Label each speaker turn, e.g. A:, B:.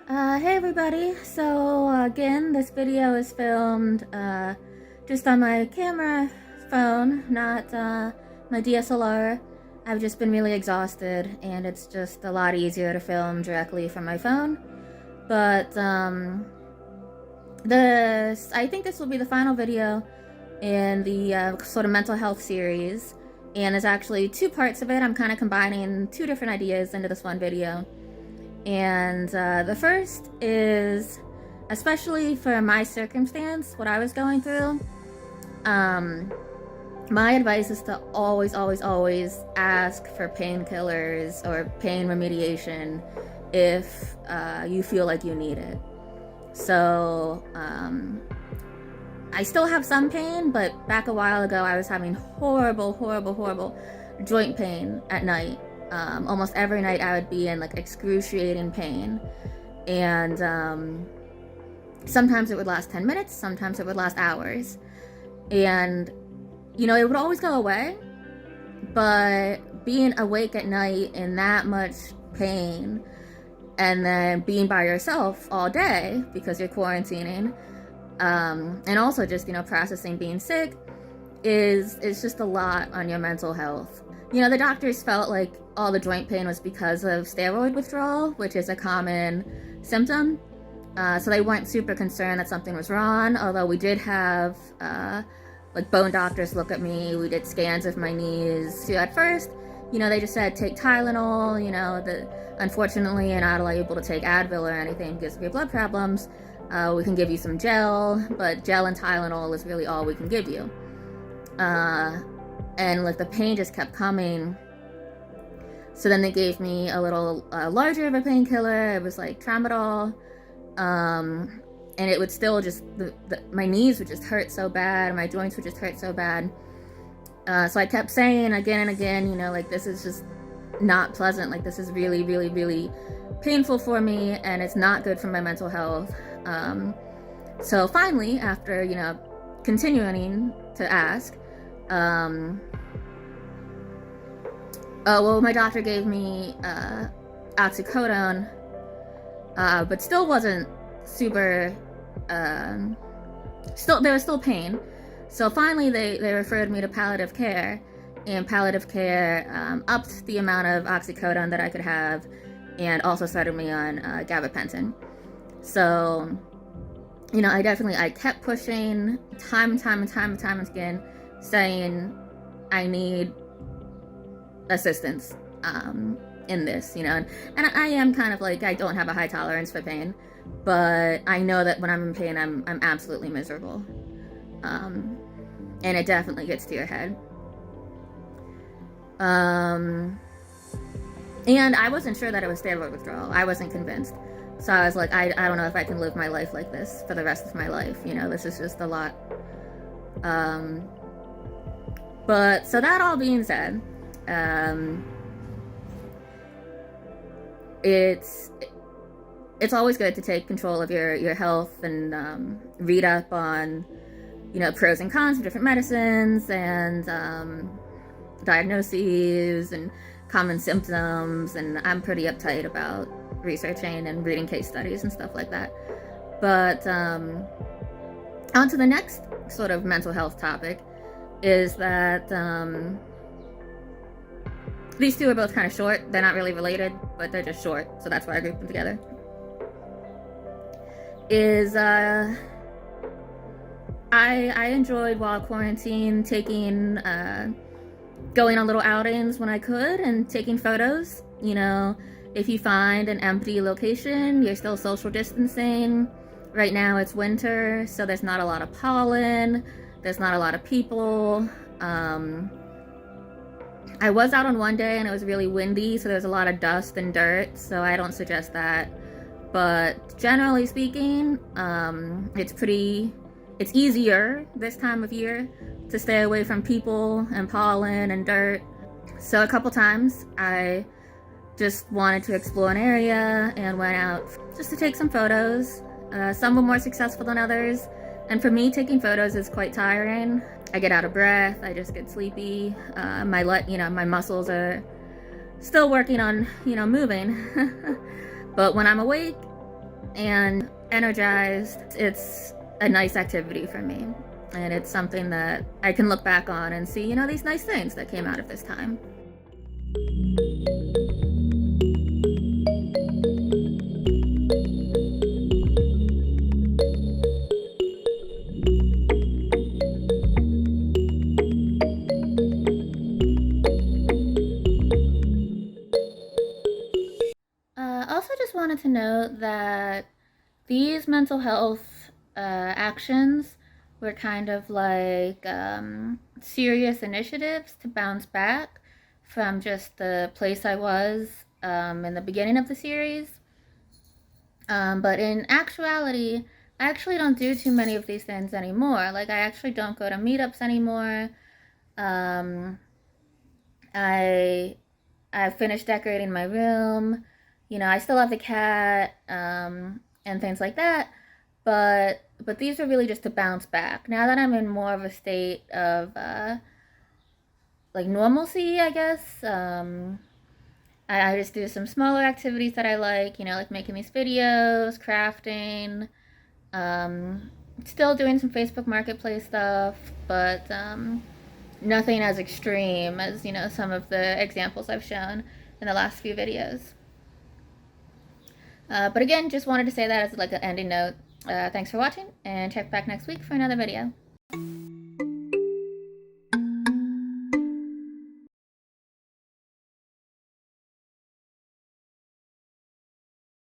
A: Hey everybody, so again, this video is filmed just on my camera phone, not my DSLR. I've just been really exhausted and it's just a lot easier to film directly from my phone. But I think this will be the final video in the sort of mental health series, and there's actually two parts of it. I'm kind of combining two different ideas into this one video. And the first is, especially for my circumstance, what I was going through, my advice is to always, always, always ask for painkillers or pain remediation if you feel like you need it. So, I still have some pain, but back a while ago I was having horrible, horrible, horrible joint pain at night. Almost every night I would be in like excruciating pain, and sometimes it would last 10 minutes, sometimes it would last hours, and you know, it would always go away. But being awake at night in that much pain and then being by yourself all day because you're quarantining, and also just, you know, processing being sick is just a lot on your mental health. You know, the doctors felt like all the joint pain was because of steroid withdrawal, which is a common symptom. So they weren't super concerned that something was wrong, although we did have like bone doctors look at me. We did scans of my knees. So at first, you know, they just said take Tylenol. You know, unfortunately you're not able to take Advil or anything because of your blood problems. We can give you some gel, but gel and Tylenol is really all we can give you. And like the pain just kept coming. So then they gave me a little larger of a painkiller. It was like tramadol. And it would still just, my knees would just hurt so bad. My joints would just hurt so bad. So I kept saying again and again, you know, like this is just not pleasant. Like this is really, really, really painful for me, and it's not good for my mental health. So finally, after, you know, continuing to ask, well, my doctor gave me oxycodone, but still wasn't super, there was still pain. So finally they referred me to palliative care, and palliative care upped the amount of oxycodone that I could have and also started me on gabapentin. So, you know, I kept pushing time and time again, saying I need assistance in this, you know, and I am kind of like, I don't have a high tolerance for pain, but I know that when I'm in pain, I'm absolutely miserable, and it definitely gets to your head. And I wasn't sure that it was steroid withdrawal. I wasn't convinced. So I was like, I don't know if I can live my life like this for the rest of my life. You know, this is just a lot. But so that all being said, it's always good to take control of your health and read up on, you know, pros and cons of different medicines and diagnoses and common symptoms. And I'm pretty uptight about researching and reading case studies and stuff like that. But on to the next sort of mental health topic is that these two are both kind of short. They're not really related, but they're just short, so that's why I grouped them together. Is I enjoyed, while quarantine, taking going on little outings when I could and taking photos. You know, if you find an empty location, you're still social distancing. Right now it's winter, so there's not a lot of pollen, there's not a lot of people. I was out on one day and it was really windy, so there's a lot of dust and dirt, so I don't suggest that. But generally speaking, it's easier this time of year to stay away from people and pollen and dirt. So a couple times I just wanted to explore an area and went out just to take some photos. Some were more successful than others. And for me, taking photos is quite tiring. I get out of breath, I just get sleepy. My muscles are still working on, moving. But when I'm awake, and energized. It's a nice activity for me. And it's something that I can look back on and see, you know, these nice things that came out of this time. Also just wanted to note that these mental health actions were kind of like serious initiatives to bounce back from just the place I was in the beginning of the series. But in actuality, I actually don't do too many of these things anymore. Like, I actually don't go to meetups anymore. Um, I finished decorating my room. You know, I still have the cat and things like that. But these are really just to bounce back. Now that I'm in more of a state of like normalcy, I guess. I just do some smaller activities that I like. You know, like making these videos, crafting. Still doing some Facebook Marketplace stuff, but nothing as extreme as, you know, some of the examples I've shown in the last few videos. But again, just wanted to say that as like an ending note. Thanks for watching, and check back next week for another video.